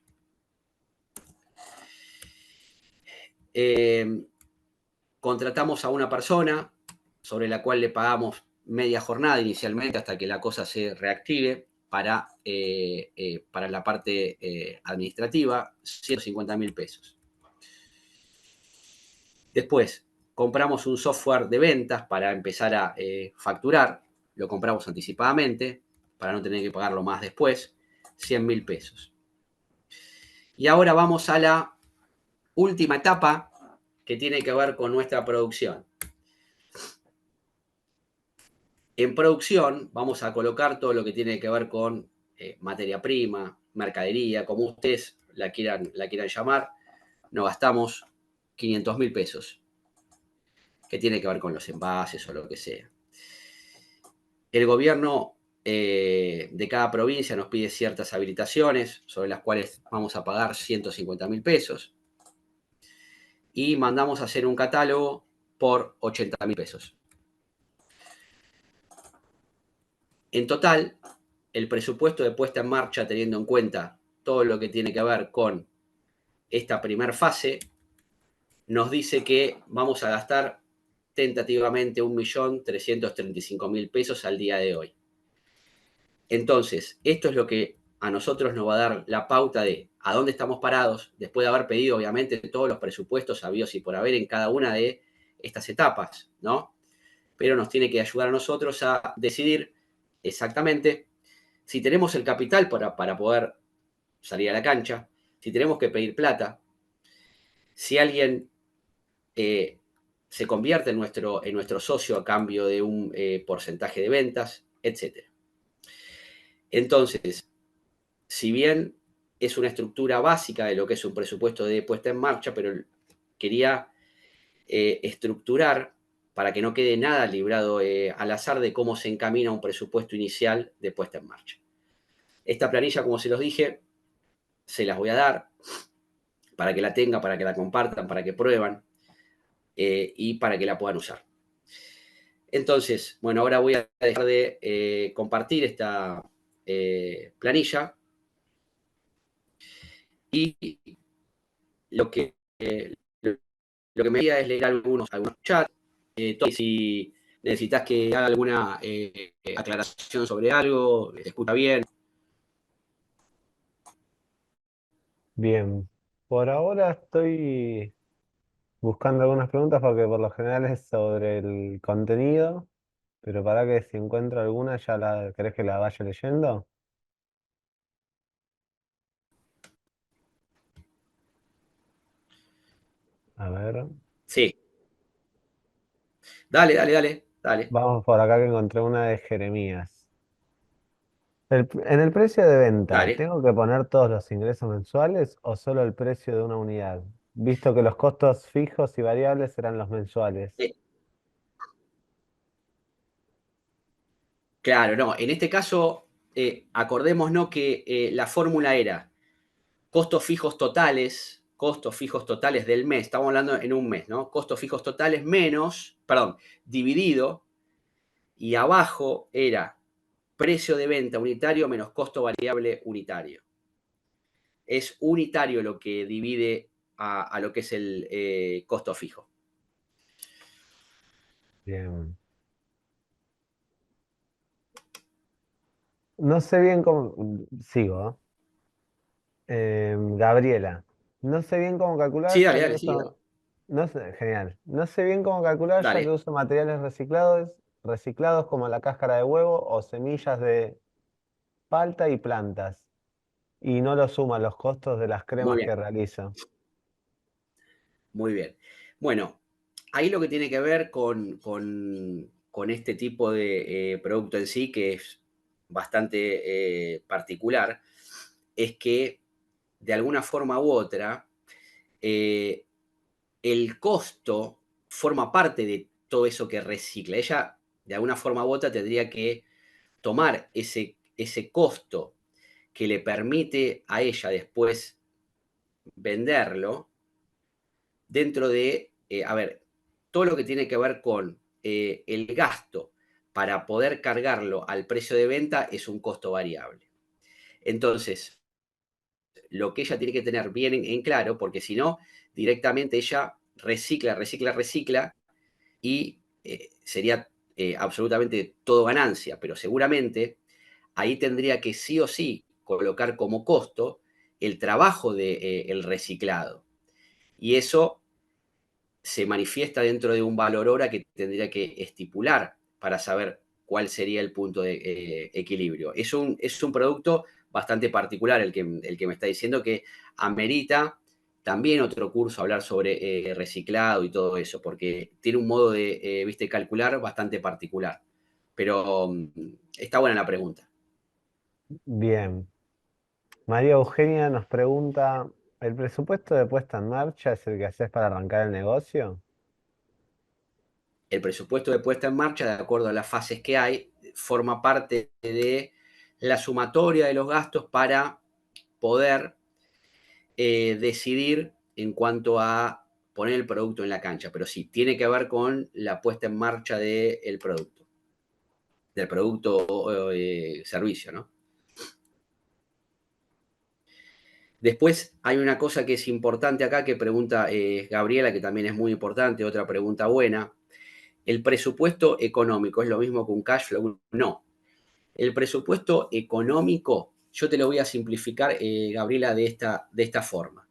Contratamos a una persona sobre la cual le pagamos media jornada inicialmente hasta que la cosa se reactive para la parte administrativa, 150.000 pesos. Después, compramos un software de ventas para empezar a facturar, lo compramos anticipadamente para no tener que pagarlo más después, 100.000 pesos. Y ahora vamos a la última etapa que tiene que ver con nuestra producción. En producción vamos a colocar todo lo que tiene que ver con materia prima, mercadería, como ustedes la quieran llamar. Nos gastamos 500.000 pesos, que tiene que ver con los envases o lo que sea. El gobierno de cada provincia nos pide ciertas habilitaciones, sobre las cuales vamos a pagar 150.000 pesos. Y mandamos a hacer un catálogo por 80.000 pesos. En total, el presupuesto de puesta en marcha, teniendo en cuenta todo lo que tiene que ver con esta primera fase, nos dice que vamos a gastar tentativamente 1.335.000 pesos al día de hoy. Entonces, esto es lo que a nosotros nos va a dar la pauta de a dónde estamos parados, después de haber pedido, obviamente, todos los presupuestos habidos y por haber en cada una de estas etapas, ¿no? Pero nos tiene que ayudar a nosotros a decidir exactamente si tenemos el capital para poder salir a la cancha, si tenemos que pedir plata, si alguien se convierte en nuestro socio a cambio de un porcentaje de ventas, etc. Entonces, si bien es una estructura básica de lo que es un presupuesto de puesta en marcha, pero quería estructurar para que no quede nada librado al azar de cómo se encamina un presupuesto inicial de puesta en marcha. Esta planilla, como se los dije, se las voy a dar para que la tengan, para que la compartan, para que prueban y para que la puedan usar. Entonces, bueno, ahora voy a dejar de compartir esta planilla y lo que, lo que me haría es leer algunos chats. Si necesitas que haga alguna aclaración sobre algo, te escucha bien. Bien, por ahora estoy buscando algunas preguntas porque por lo general es sobre el contenido, pero para que si encuentro alguna ya la, ¿querés que la vaya leyendo? A ver, Sí, dale, dale, dale, dale, vamos por acá que encontré una de Jeremías. En el precio de venta, dale. ¿tengo que poner todos los ingresos mensuales o solo el precio de una unidad? Visto que los costos fijos y variables serán los mensuales. Eh, claro, no, en este caso, acordémonos que la fórmula era costos fijos totales del mes, estamos hablando en un mes, ¿no? Costos fijos totales menos, perdón, dividido, y abajo era precio de venta unitario menos costo variable unitario. Es unitario lo que divide a lo que es el costo fijo. Bien. No sé bien cómo... Sigo. Gabriela. No sé bien cómo calcular Sí, dale, ya que dale, sí, uso... No sé, genial. No sé bien cómo calcular ya que dale. uso materiales reciclados como la cáscara de huevo o semillas de palta y plantas. Y no lo suma los costos de las Muy cremas bien, que realizo. muy bien. Bueno, ahí lo que tiene que ver con este tipo de producto en sí, que es bastante particular, es que de alguna forma u otra, eh, el costo forma parte de todo eso que recicla. Ella, de alguna forma u otra, tendría que tomar ese costo que le permite a ella después venderlo dentro de, a ver, todo lo que tiene que ver con el gasto para poder cargarlo al precio de venta es un costo variable. Entonces, lo que ella tiene que tener bien en claro, porque si no, directamente ella recicla, recicla, recicla y sería absolutamente todo ganancia, pero seguramente ahí tendría que sí o sí colocar como costo el trabajo del reciclado. Y eso se manifiesta dentro de un valor hora que tendría que estipular para saber cuál sería el punto de equilibrio. Es un producto bastante particular el que me está diciendo que amerita también otro curso hablar sobre reciclado y todo eso, porque tiene un modo de, viste, calcular bastante particular. Pero está buena la pregunta. Bien. María Eugenia nos pregunta, ¿el presupuesto de puesta en marcha es el que haces para arrancar el negocio? El presupuesto de puesta en marcha, de acuerdo a las fases que hay, forma parte de la sumatoria de los gastos para poder decidir en cuanto a poner el producto en la cancha. Pero sí, tiene que ver con la puesta en marcha del producto servicio, ¿no? Después hay una cosa que es importante acá que pregunta Gabriela, que también es muy importante, otra pregunta buena. ¿El presupuesto económico es lo mismo que un cash flow? No. El presupuesto económico, yo te lo voy a simplificar, Gabriela, de esta forma.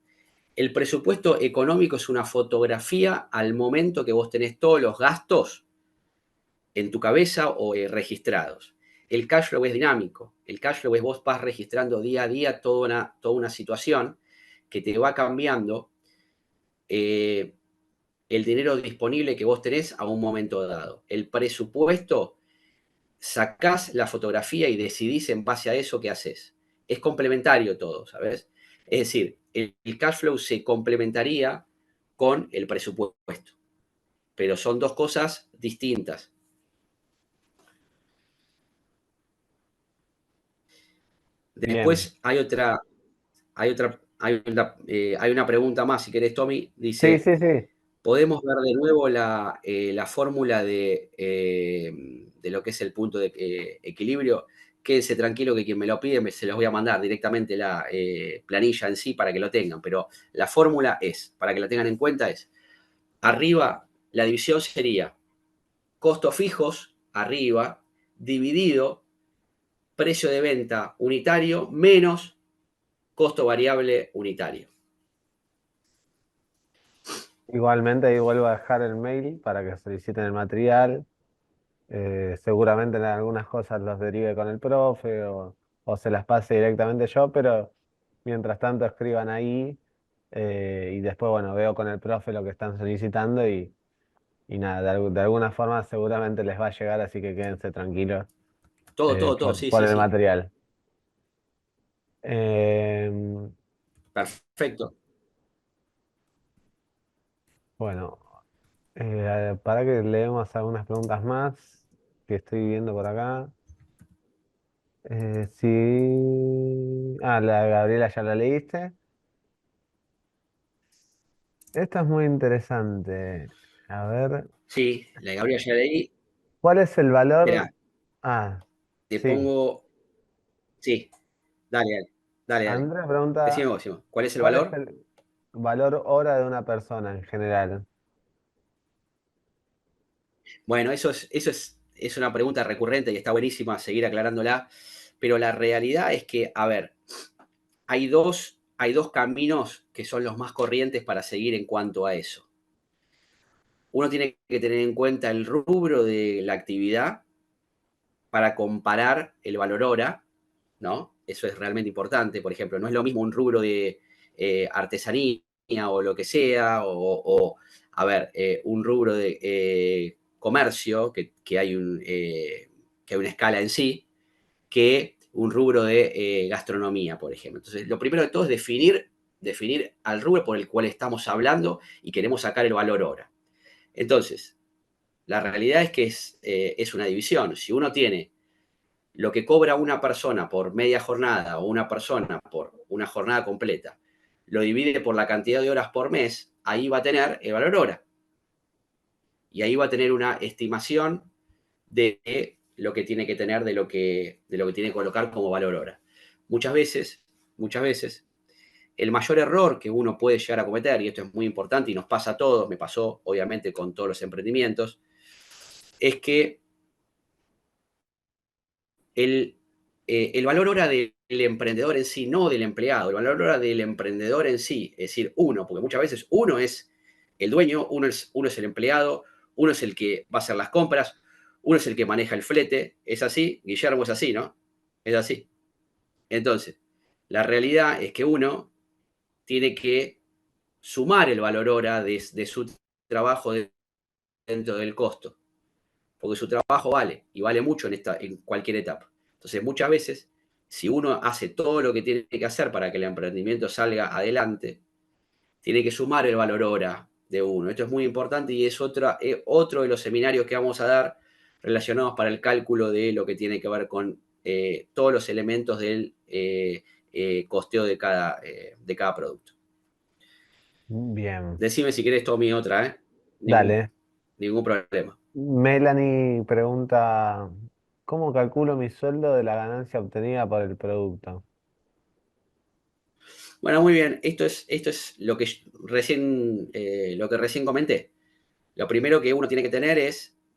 El presupuesto económico es una fotografía al momento que vos tenés todos los gastos en tu cabeza o registrados. El cash flow es dinámico. El cash flow es vos vas registrando día a día toda una situación que te va cambiando eh, el dinero disponible que vos tenés a un momento dado. El presupuesto, sacás la fotografía y decidís en base a eso qué haces. Es complementario todo, ¿sabes? Es decir, el cash flow se complementaría con el presupuesto, pero son dos cosas distintas. Bien. Después hay una pregunta más, si querés, Tommy, Sí, dice, sí, sí. podemos ver de nuevo la fórmula de lo que es el punto de equilibrio. quédense tranquilo que quien me lo pide se los voy a mandar directamente la planilla en sí para que lo tengan, pero la fórmula es, para que la tengan en cuenta, es arriba, la división sería costos fijos, arriba, dividido precio de venta unitario menos costo variable unitario. Igualmente ahí vuelvo a dejar el mail para que soliciten el material. Seguramente en algunas cosas los derive con el profe o se las pase directamente yo, pero mientras tanto escriban ahí y después, bueno, veo con el profe lo que están solicitando y nada, de alguna forma seguramente les va a llegar, así que quédense tranquilos Todo, sí, por sí, el sí. material. Em, Perfecto. bueno, para que leemos algunas preguntas más que estoy viendo por acá. Sí. Ah, la de Gabriela ya la leíste. Esta es muy interesante. A ver, Sí, la de Gabriela ya leí. ¿cuál es el valor? Espera, Ah, te sí. pongo. Sí, dale, dale. Dale, dale. Andrea pregunta, Decime vos, decime. ¿Cuál es el ¿cuál es valor? el valor hora de una persona en general? Bueno, es una pregunta recurrente y está buenísima seguir aclarándola, pero la realidad es que, a ver, hay dos caminos que son los más corrientes para seguir en cuanto a eso. Uno tiene que tener en cuenta el rubro de la actividad para comparar el valor hora, ¿no? Eso es realmente importante. Por ejemplo, no es lo mismo un rubro de artesanía o lo que sea, a ver, un rubro de comercio, que hay una escala en sí, que un rubro de gastronomía, por ejemplo. Entonces, lo primero de todo es definir al rubro por el cual estamos hablando y queremos sacar el valor hora. Entonces, la realidad es que es una división. Si uno tiene lo que cobra una persona por media jornada o una persona por una jornada completa, lo divide por la cantidad de horas por mes, ahí va a tener el valor hora. Y ahí va a tener una estimación de lo que tiene que tener, de lo que tiene que colocar como valor hora. Muchas veces, el mayor error que uno puede llegar a cometer, y esto es muy importante y nos pasa a todos, me pasó obviamente con todos los emprendimientos, es que el valor hora del emprendedor en sí, no del empleado, el valor hora del emprendedor en sí, es decir, uno, porque muchas veces uno es el dueño, uno es el empleado, uno es el que va a hacer las compras, uno es el que maneja el flete, es así, Guillermo es así, ¿no? Es así. Entonces, la realidad es que uno tiene que sumar el valor hora de su trabajo dentro del costo, porque su trabajo vale y vale mucho en cualquier etapa. Entonces, muchas veces, si uno hace todo lo que tiene que hacer para que el emprendimiento salga adelante, tiene que sumar el valor hora de uno. Esto es muy importante y es otro de los seminarios que vamos a dar relacionados para el cálculo de lo que tiene que ver con todos los elementos del costeo de cada producto. Bien, Decime si querés, Tommy, otra, ¿eh? Ningún, dale. ningún problema. Melanie pregunta, ¿cómo calculo mi sueldo de la ganancia obtenida por el producto? Bueno, muy bien. Esto es lo que recién comenté. Lo primero que uno tiene que tener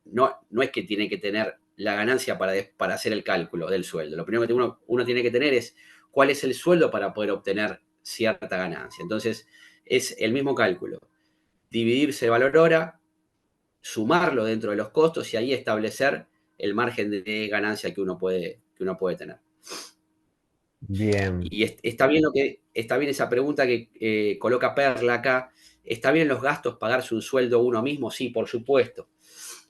no es que tiene que tener la ganancia para hacer el cálculo del sueldo. Lo primero que uno tiene que tener es cuál es el sueldo para poder obtener cierta ganancia. Entonces, es el mismo cálculo. Dividirse el valor hora, sumarlo dentro de los costos y ahí establecer el margen de ganancia que uno puede tener. Bien, Y está bien esa pregunta que coloca Perla acá. ¿Está bien los gastos pagarse un sueldo uno mismo? Sí, por supuesto.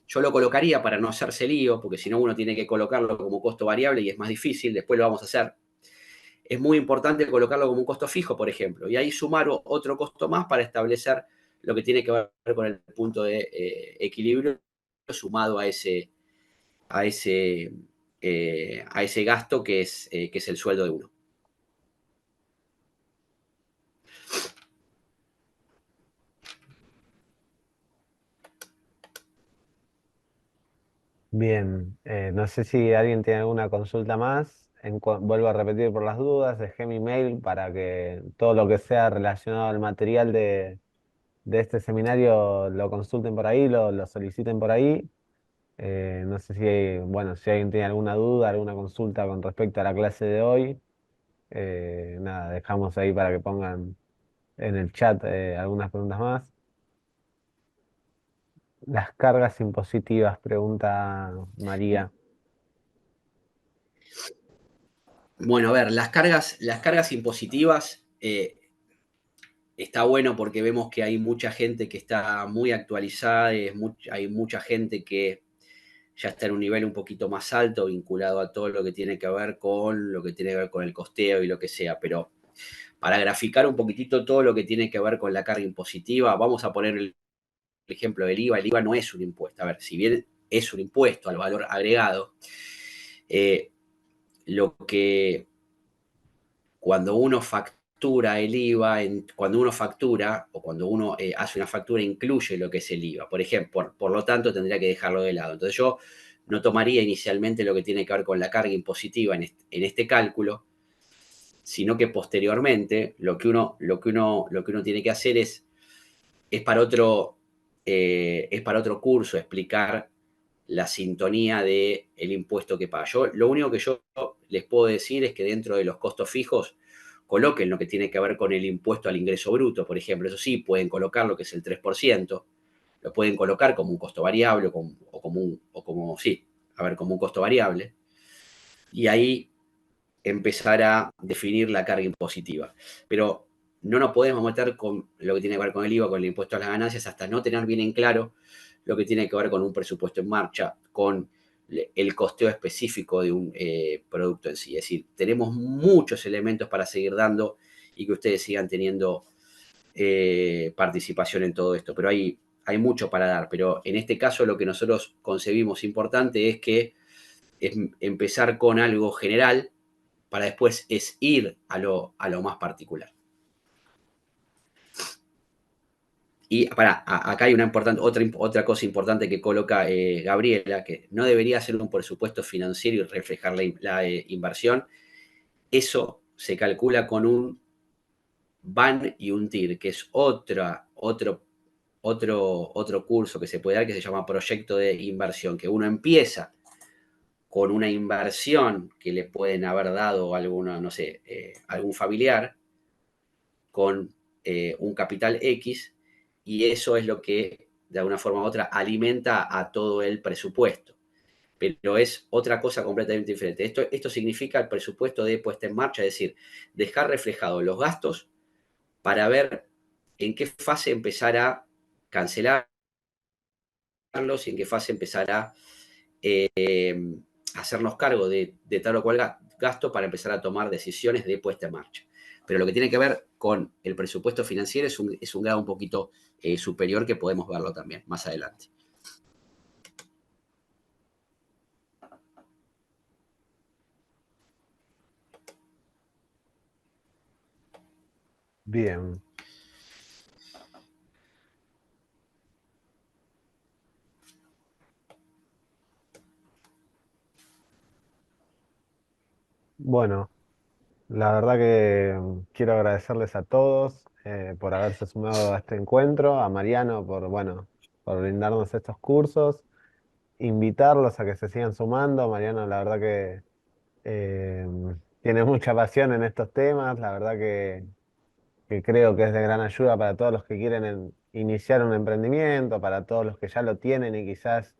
Yo lo colocaría para no hacerse lío, porque si no uno tiene que colocarlo como costo variable y es más difícil, después lo vamos a hacer. Es muy importante colocarlo como un costo fijo, por ejemplo, y ahí sumar otro costo más para establecer lo que tiene que ver con el punto de equilibrio sumado a ese, a ese gasto que es el sueldo de uno. Bien, no sé si alguien tiene alguna consulta más. Vuelvo a repetir por las dudas, dejé mi mail para que todo lo que sea relacionado al material de este seminario lo consulten por ahí, lo soliciten por ahí. No sé si, bueno, si alguien tiene alguna duda, alguna consulta con respecto a la clase de hoy, nada, dejamos ahí para que pongan en el chat algunas preguntas más. Las cargas impositivas, pregunta María. Bueno, a ver, las cargas impositivas está bueno porque vemos que hay mucha gente que está muy actualizada, hay mucha gente que ya está en un nivel un poquito más alto vinculado a todo lo que tiene que ver con lo que tiene que ver con el costeo y lo que sea, pero para graficar un poquitito todo lo que tiene que ver con la carga impositiva, vamos a poner el ejemplo del IVA. El IVA no es un impuesto. A ver, si bien es un impuesto al valor agregado, eh, lo que cuando uno factura el IVA, cuando uno factura o cuando uno hace una factura, incluye lo que es el IVA. Por ejemplo, por lo tanto, tendría que dejarlo de lado. Entonces yo no tomaría inicialmente lo que tiene que ver con la carga impositiva en este cálculo, sino que posteriormente lo que uno tiene que hacer es para otro, es para otro curso explicar la sintonía del impuesto que paga. Lo único que yo les puedo decir es que dentro de los costos fijos coloquen lo que tiene que ver con el impuesto al ingreso bruto, por ejemplo. Eso sí, pueden colocar lo que es el 3%, lo pueden colocar como un costo variable sí, a ver, como un costo variable. Y ahí empezar a definir la carga impositiva. Pero no nos podemos meter con lo que tiene que ver con el IVA, con el impuesto a las ganancias, hasta no tener bien en claro lo que tiene que ver con un presupuesto en marcha, con el costeo específico de un producto en sí. Es decir, tenemos muchos elementos para seguir dando y que ustedes sigan teniendo participación en todo esto, pero hay mucho para dar. Pero en este caso lo que nosotros concebimos importante es que es empezar con algo general para después es ir a lo más particular. Y acá hay otra cosa importante que coloca Gabriela, que no debería ser un presupuesto financiero y reflejar la inversión. Eso se calcula con un BAN y un TIR, que es otro curso que se puede dar que se llama proyecto de inversión, que uno empieza con una inversión que le pueden haber dado alguna, no sé, algún familiar, con un capital X, y eso es lo que de alguna forma u otra alimenta a todo el presupuesto. Pero es otra cosa completamente diferente. Esto significa el presupuesto de puesta en marcha, es decir, dejar reflejados los gastos para ver en qué fase empezar a cancelarlos y en qué fase empezar a hacernos cargo de tal o cual gasto para empezar a tomar decisiones de puesta en marcha. Pero lo que tiene que ver con el presupuesto financiero es un grado un poquito superior que podemos verlo también más adelante. Bien. Bueno, la verdad que quiero agradecerles a todos por haberse sumado a este encuentro, a Mariano por, bueno, por brindarnos estos cursos, invitarlos a que se sigan sumando. Mariano, la verdad que eh, tiene mucha pasión en estos temas, la verdad que creo que es de gran ayuda para todos los que quieren iniciar un emprendimiento, para todos los que ya lo tienen y quizás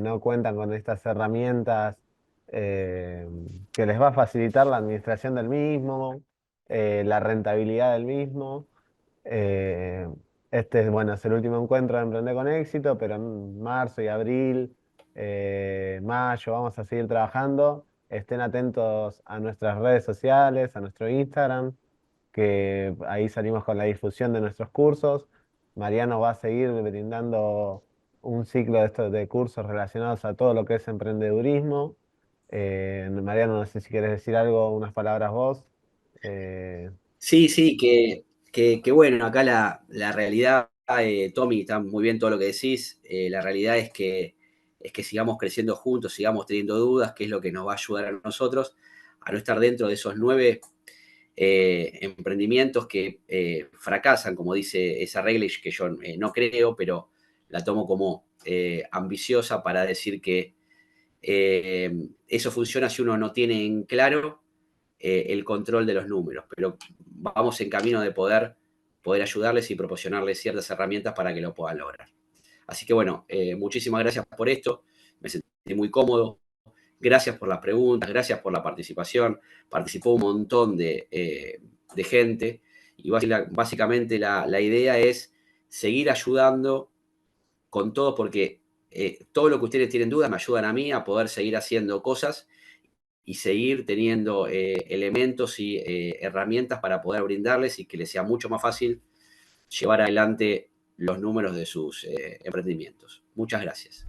no cuentan con estas herramientas eh, que les va a facilitar la administración del mismo, la rentabilidad del mismo. Eh, este, bueno, es el último encuentro de Emprender con Éxito, pero en marzo y abril, mayo, vamos a seguir trabajando. Estén atentos a nuestras redes sociales, a nuestro Instagram, que ahí salimos con la difusión de nuestros cursos. Mariano va a seguir brindando un ciclo de estos de cursos relacionados a todo lo que es emprendedurismo. Mariano, no sé si quieres decir algo, unas palabras vos. Eh, Sí, sí, que bueno, acá la realidad, Tommy, está muy bien todo lo que decís. La realidad es que es que sigamos creciendo juntos, sigamos teniendo dudas, que es lo que nos va a ayudar a nosotros a no estar dentro de esos 9 emprendimientos que fracasan, como dice esa regla, que yo no creo, pero la tomo como ambiciosa para decir que eso funciona si uno no tiene en claro el control de los números, pero vamos en camino de poder ayudarles y proporcionarles ciertas herramientas para que lo puedan lograr. Así que bueno, muchísimas gracias por esto, me sentí muy cómodo, gracias por las preguntas, gracias por la participación, participó un montón de gente y básicamente la idea es seguir ayudando con todo porque todo lo que ustedes tienen dudas me ayudan a mí a poder seguir haciendo cosas y seguir teniendo elementos y herramientas para poder brindarles y que les sea mucho más fácil llevar adelante los números de sus emprendimientos. Muchas gracias.